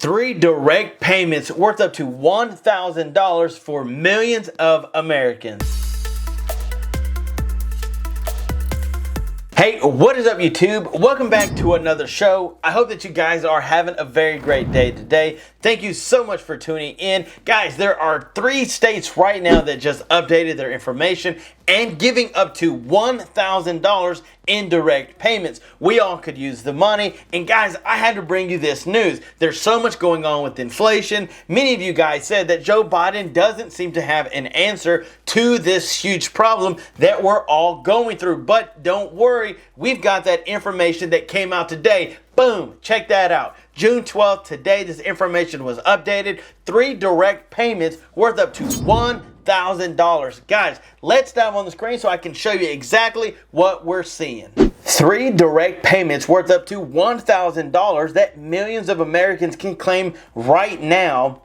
3 direct payments worth up to $1,000 for millions of Americans. Hey, what is up YouTube? Welcome back to another show. I hope that you guys are having a very great day today. Thank you so much for tuning in. Guys, there are 3 states right now that just updated their information and giving up to $1,000 in direct payments. We all could use the money. And guys, I had to bring you this news. There's so much going on with inflation. Many of you guys said that Joe Biden doesn't seem to have an answer to this huge problem that we're all going through. But don't worry, we've got that information that came out today. Boom, check that out. June 12th, today this information was updated. 3 direct payments worth up to $1,000. Guys, let's dive on the screen so I can show you exactly what we're seeing. 3 direct payments worth up to $1,000 that millions of Americans can claim right now.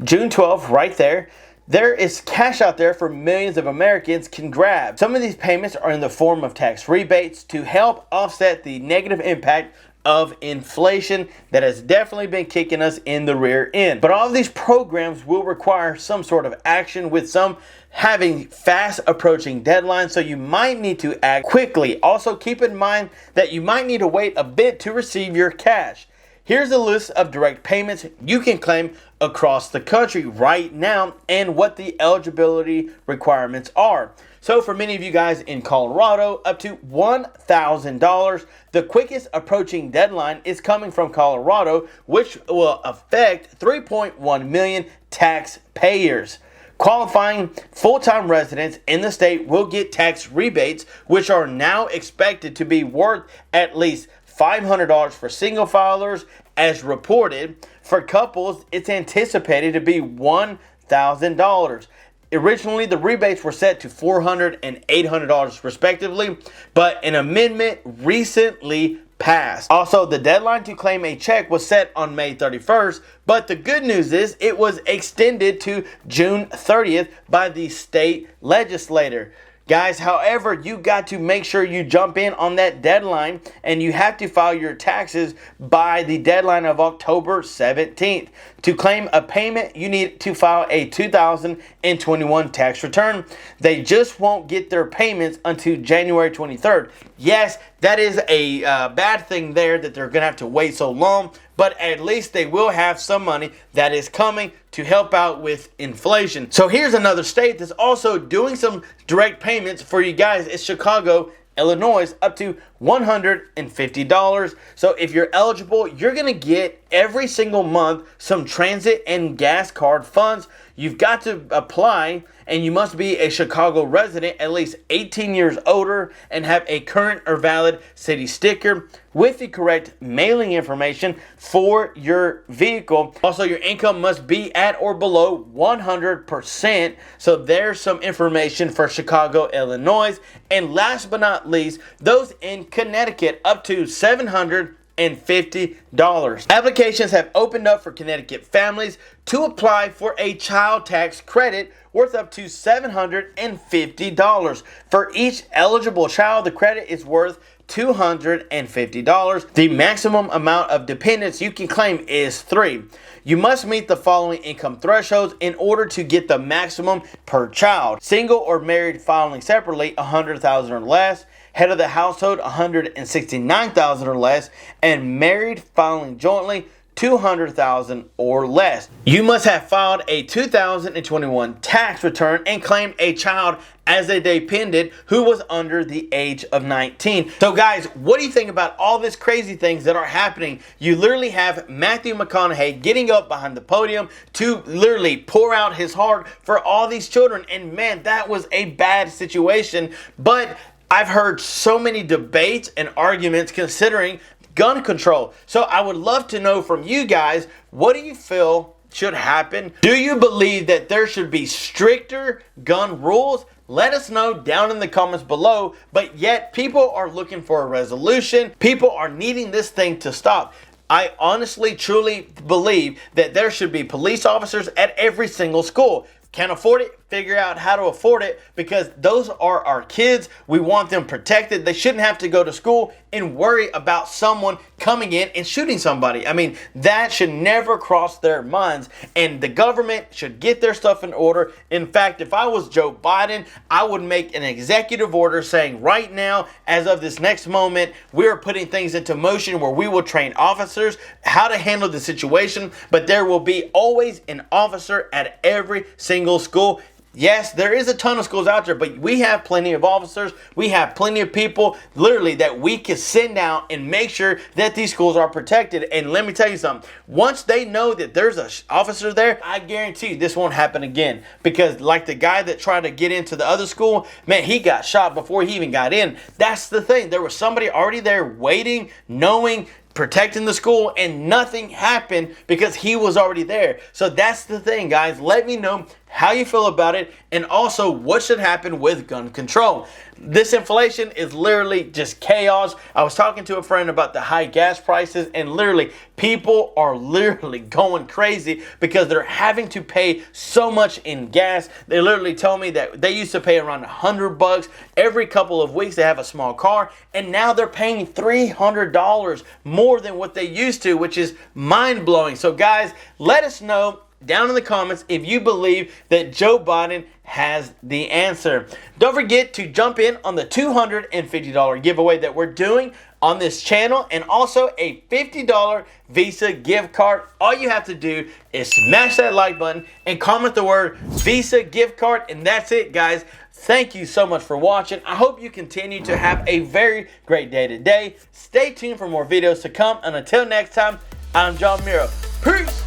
June 12th, right there. There is cash out there for millions of Americans can grab. Some of these payments are in the form of tax rebates to help offset the negative impact of inflation that has definitely been kicking us in the rear end. But all of these programs will require some sort of action, with some having fast approaching deadlines, so you might need to act quickly. Also keep in mind that you might need to wait a bit to receive your cash. Here's a list of direct payments you can claim across the country right now and what the eligibility requirements are. So for many of you guys in Colorado, up to $1,000. The quickest approaching deadline is coming from Colorado, which will affect 3.1 million taxpayers. Qualifying full-time residents in the state will get tax rebates, which are now expected to be worth at least $500 for single filers, as reported. For couples, it's anticipated to be $1,000. Originally, the rebates were set to $400 and $800 respectively, but an amendment recently passed. Also, the deadline to claim a check was set on May 31st, but the good news is it was extended to June 30th by the state legislature. Guys, however, you got to make sure you jump in on that deadline, and you have to file your taxes by the deadline of October 17th. To claim a payment, you need to file a 2021 tax return. They just won't get their payments until January 23rd. Yes, that is a bad thing there that they're going to have to wait so long, but at least they will have some money that is coming to help out with inflation. So here's another state that's also doing some direct payments for you guys. It's Chicago, Illinois, up to $150. So if you're eligible, you're going to get every single month some transit and gas card funds. You've got to apply, and you must be a Chicago resident, at least 18 years older, and have a current or valid city sticker with the correct mailing information for your vehicle. Also, your income must be at or below 100%. So there's some information for Chicago, Illinois. And last but not least, those in Connecticut, up to $750. Applications have opened up for Connecticut families to apply for a child tax credit worth up to $750. For each eligible child, the credit is worth $250. The maximum amount of dependents you can claim is 3. You must meet the following income thresholds in order to get the maximum per child. Single or married filing separately, $100,000 or less. Head of the household, $169,000 or less. And married filing jointly, $200,000 or less. You must have filed a 2021 tax return and claimed a child as a dependent who was under the age of 19. So guys, what do you think about all these crazy things that are happening? You literally have Matthew McConaughey getting up behind the podium to literally pour out his heart for all these children. And man, that was a bad situation. But I've heard so many debates and arguments considering gun control. So I would love to know from you guys, what do you feel should happen? Do you believe that there should be stricter gun rules? Let us know down in the comments below. But yet people are looking for a resolution. People are needing this thing to stop. I honestly, truly believe that there should be police officers at every single school. Can't afford it? Figure out how to afford it, because those are our kids. We want them protected. They shouldn't have to go to school and worry about someone coming in and shooting somebody. I mean, that should never cross their minds, and the government should get their stuff in order. In fact, if I was Joe Biden, I would make an executive order saying right now, as of this next moment, we're putting things into motion where we will train officers how to handle the situation, but there will be always an officer at every single school. Yes, there is a ton of schools out there, but we have plenty of officers. We have plenty of people literally that we can send out and make sure that these schools are protected. And let me tell you something. Once they know that there's an officer there, I guarantee you this won't happen again. Because like the guy that tried to get into the other school, man, he got shot before he even got in. That's the thing. There was somebody already there waiting, knowing, protecting the school, and nothing happened because he was already there. So that's the thing, guys. Let me know how you feel about it, and also what should happen with gun control. This inflation is literally just chaos. I was talking to a friend about the high gas prices, and literally people are literally going crazy because they're having to pay so much in gas. They literally told me that they used to pay around $100 every couple of weeks to have a small car, and now they're paying $300 more than what they used to, which is mind-blowing. So guys, let us know down in the comments if you believe that Joe Biden has the answer. Don't forget to jump in on the $250 giveaway that we're doing on this channel, and also a $50 Visa gift card. All you have to do is smash that like button and comment the word Visa gift card, and that's it, guys. Thank you so much for watching. I hope you continue to have a very great day today. Stay tuned for more videos to come, and until next time, I'm John Miro. Peace!